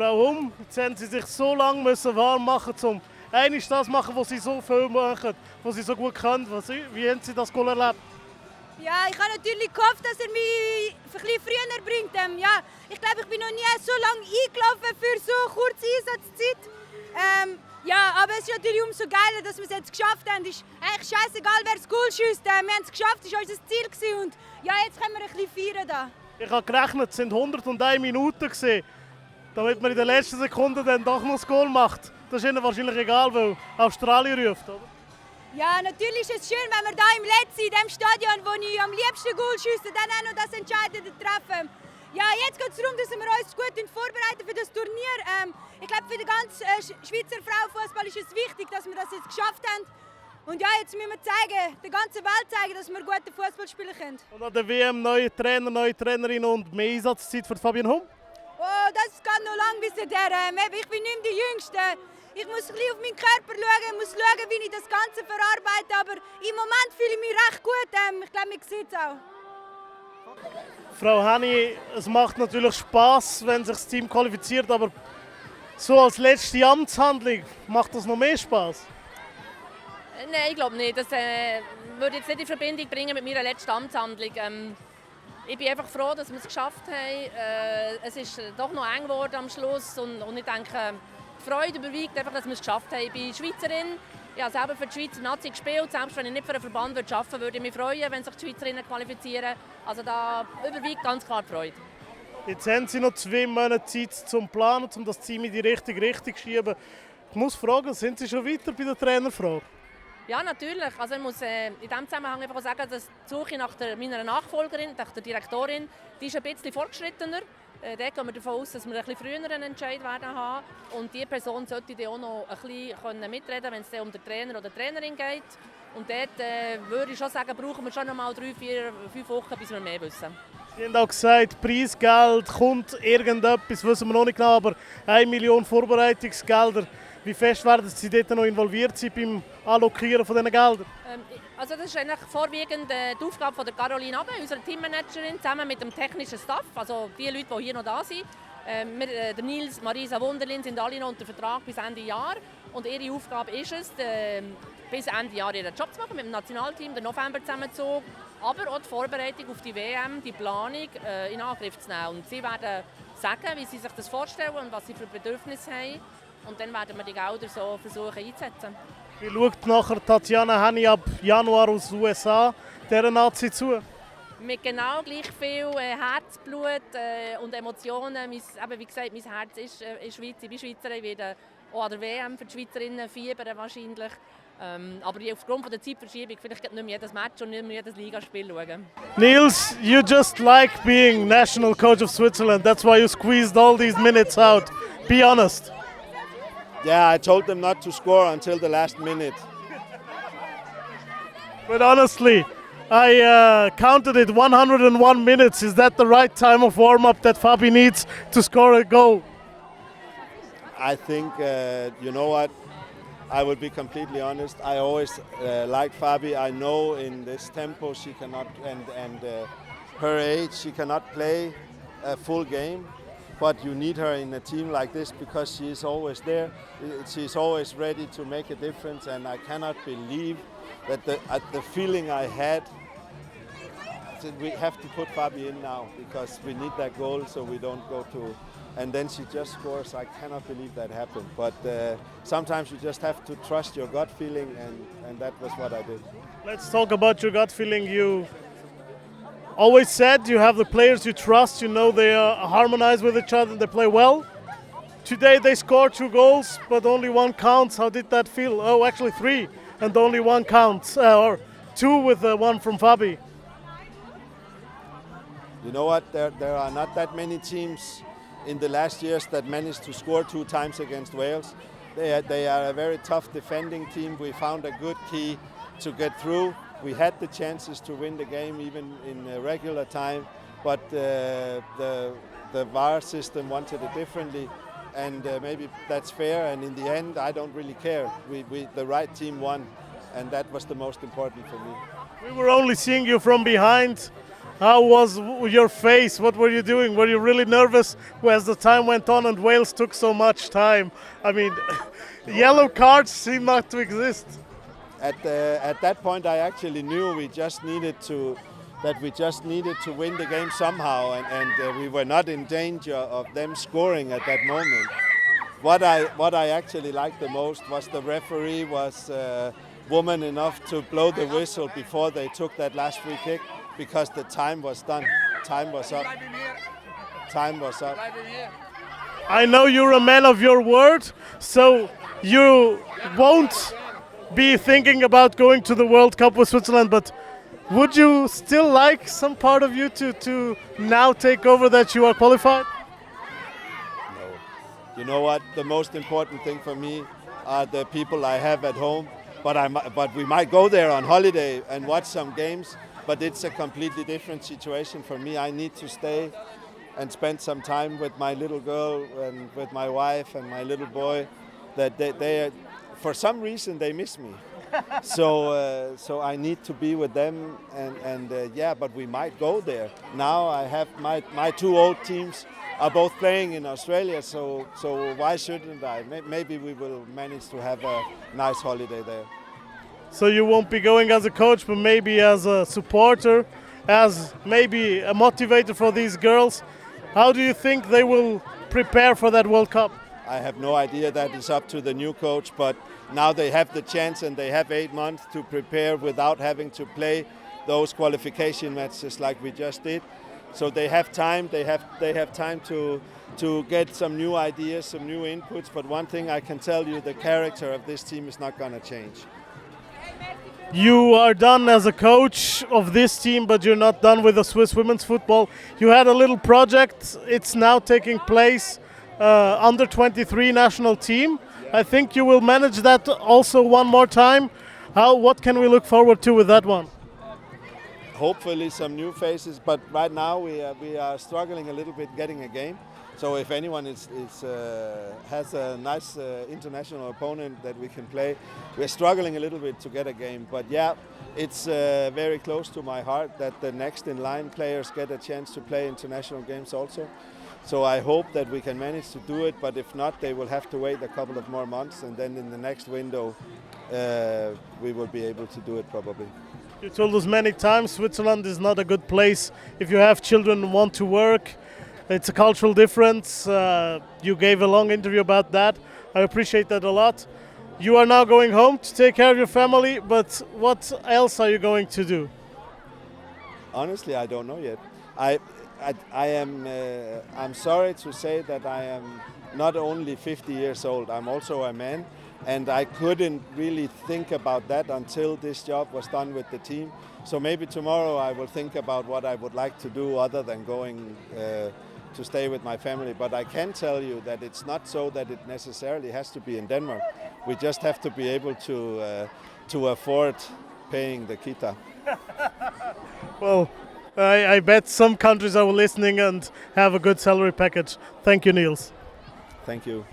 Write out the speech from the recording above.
Frau Humm, jetzt haben Sie sich so lange warm machen um eigentlich das machen, was Sie so viel machen, was Sie so gut können. Wie haben Sie das Goal erlebt? Ja, ich habe natürlich gehofft, dass er mich ein bisschen früher bringt. Ja, ich glaube, ich bin noch nie so lange eingelaufen für so kurze Einsatzzeit. Ja, aber es ist natürlich umso geiler, dass wir es jetzt geschafft haben. Es ist eigentlich scheißegal, wer das Goal schießt. Wir haben es geschafft, das war unser Ziel gewesen. Und ja, jetzt können wir ein bisschen feiern da. Ich habe gerechnet, es sind 101 Minuten gewesen, damit man in der letzten Sekunde dann doch noch das Goal macht. Das ist Ihnen wahrscheinlich egal, weil Australien ruft, oder? Ja, natürlich ist es schön, wenn wir hier im Letzten, in dem Stadion, wo ich am liebsten Goal schiesse, dann auch noch das Entscheidende treffen. Ja, jetzt geht es darum, dass wir uns gut vorbereiten für das Turnier. Ich glaube, für den ganzen Schweizer Frauenfußball ist es wichtig, dass wir das jetzt geschafft haben. Und ja, jetzt müssen wir zeigen, der ganzen Welt zeigen, dass wir guten Fußball spielen können. Und an der WM neue Trainer, neue Trainerin und mehr Einsatzzeit für Fabienne Humm? Oh, das geht noch lange bis dahin. Ich bin nicht mehr die Jüngste. Ich muss ein bisschen auf meinen Körper schauen, muss schauen, wie ich das Ganze verarbeite. Aber im Moment fühle ich mich recht gut. Ich glaube, man sieht es auch. Frau Haenni, es macht natürlich Spass, wenn sich das Team qualifiziert, aber so als letzte Amtshandlung macht das noch mehr Spass? Nein, ich glaube nicht. Das würde jetzt nicht in Verbindung bringen mit meiner letzten Amtshandlung. Ich bin einfach froh, dass wir es geschafft haben. Es ist doch noch eng geworden am Schluss und ich denke, die Freude überwiegt einfach, dass wir es geschafft haben. Ich bin Schweizerin, ich habe selber für die Schweizer Nazi gespielt. Selbst wenn ich nicht für einen Verband arbeiten würde, würde ich mich freuen, wenn sich die Schweizerinnen qualifizieren. Also da überwiegt ganz klar die Freude. Jetzt haben Sie noch 2 Monate Zeit zum Planen, um das Team in die richtige Richtung zu schieben. Ich muss fragen, sind Sie schon weiter bei der Trainerfrage? Ja, natürlich. Also ich muss in diesem Zusammenhang einfach sagen, dass die Suche nach meiner Nachfolgerin, nach der Direktorin, die ist ein bisschen fortgeschrittener. Dort gehen wir davon aus, dass wir ein bisschen früher einen Entscheid werden haben. Und diese Person sollte dann auch noch ein bisschen mitreden, wenn es dann um den Trainer oder die Trainerin geht. Und dort würde ich schon sagen, brauchen wir schon noch mal 3, 4, 5 Wochen, bis wir mehr wissen. Sie haben auch gesagt, Preisgeld kommt irgendetwas, wissen wir noch nicht genau, aber 1 Million Vorbereitungsgelder. Wie fest werden Sie dort noch involviert sein beim Allokieren von diesen Geldern? Also das ist eigentlich vorwiegend die Aufgabe von der Caroline Abbe, unserer Teammanagerin, zusammen mit dem technischen Staff, also die Leute, die hier noch da sind. Der Nils, Marisa Wunderlin sind alle noch unter Vertrag bis Ende Jahr. Und ihre Aufgabe ist es, bis Ende Jahr ihren Job zu machen mit dem Nationalteam, den November zusammenzug, aber auch die Vorbereitung auf die WM, die Planung in Angriff zu nehmen. Und sie werden sagen, wie sie sich das vorstellen und was sie für Bedürfnisse haben. Und dann werden wir die Gelder so versuchen einzusetzen. Wie schaut nachher Tatjana Haenni ab Januar aus den USA dieser Nazi zu? Mit genau gleich viel Herzblut und Emotionen. Wie gesagt, mein Herz ist Schweiz. Ich bin Schweizerin, ich werde auch an der WM für die Schweizerinnen fiebern wahrscheinlich. Aber aufgrund der Zeitverschiebung vielleicht nicht mehr jedes Match und nicht mehr jedes Ligaspiel schauen. Nils, you just like being national coach of Switzerland. That's why you squeezed all these minutes out. Be honest. Yeah, I told them not to score until the last minute. But honestly, I counted it 101 minutes. Is that the right time of warm-up that Fabi needs to score a goal? I think, you know what, I will be completely honest. I always liked Fabi. I know in this tempo she cannot, and her age, she cannot play a full game. But you need her in a team like this because she is always there. She's always ready to make a difference, and I cannot believe that the feeling I had. We have to put Fabi in now because we need that goal so we don't go to. And then she just scores. I cannot believe that happened. But sometimes you just have to trust your gut feeling, and that was what I did. Let's talk about your gut feeling. You always said you have the players you trust, you know they harmonize with each other, they play well. Today they scored 2 goals, but only 1 counts. How did that feel? Oh, actually 3, and only 1 counts, or 2 with 1 from Fabi. You know what, there are not that many teams in the last years that managed to score 2 times against Wales. They are a very tough defending team. We found a good key to get through. We had the chances to win the game even in regular time, but the VAR system wanted it differently, and maybe that's fair. And in the end, I don't really care. The right team won, and that was the most important for me. We were only seeing you from behind. How was your face? What were you doing? Were you really nervous as the time went on and Wales took so much time? I mean, yellow cards seem not to exist. At that point, I actually knew we just needed to win the game somehow, and we were not in danger of them scoring at that moment. What I actually liked the most was the referee was woman enough to blow the whistle before they took that last free kick, because the time was done. Time was up. Time was up. I know you're a man of your word, so you won't be thinking about going to the World Cup with Switzerland, but would you still like some part of you to now take over that you are qualified? No. You know what? The most important thing for me are the people I have at home. But we might go there on holiday and watch some games, but it's a completely different situation for me. I need to stay and spend some time with my little girl and with my wife and my little boy. That they for some reason they miss me. So I need to be with them, and but we might go there. Now I have my two old teams are both playing in Australia, so why shouldn't I? Maybe we will manage to have a nice holiday there. So you won't be going as a coach, but maybe as a supporter, as maybe a motivator for these girls. How do you think they will prepare for that World Cup? I have no idea. That is up to the new coach, but now they have the chance and they have 8 months to prepare without having to play those qualification matches like we just did. So they have time. They have time to get some new ideas, some new inputs. But one thing I can tell you, the character of this team is not going to change. You are done as a coach of this team, but you're not done with the Swiss women's football. You had a little project. It's now taking place under 23 national team. I think you will manage that also one more time. What can we look forward to with that one? Hopefully some new faces, but right now we are struggling a little bit getting a game. So if anyone has a nice international opponent that we can play, we're struggling a little bit to get a game. But yeah, it's very close to my heart that the next in line players get a chance to play international games also. So I hope that we can manage to do it, but if not, they will have to wait a couple of more months, and then in the next window we will be able to do it probably. You told us many times Switzerland is not a good place if you have children who want to work. It's a cultural difference. You gave a long interview about that. I appreciate that a lot. You are now going home to take care of your family, but what else are you going to do? Honestly, I don't know yet. I'm sorry to say that I am not only 50 years old, I'm also a man, and I couldn't really think about that until this job was done with the team. So maybe tomorrow I will think about what I would like to do other than going to stay with my family. But I can tell you that it's not so that it necessarily has to be in Denmark. We just have to be able to afford paying the kita. Well, I bet some countries are listening and have a good salary package. Thank you, Nils. Thank you.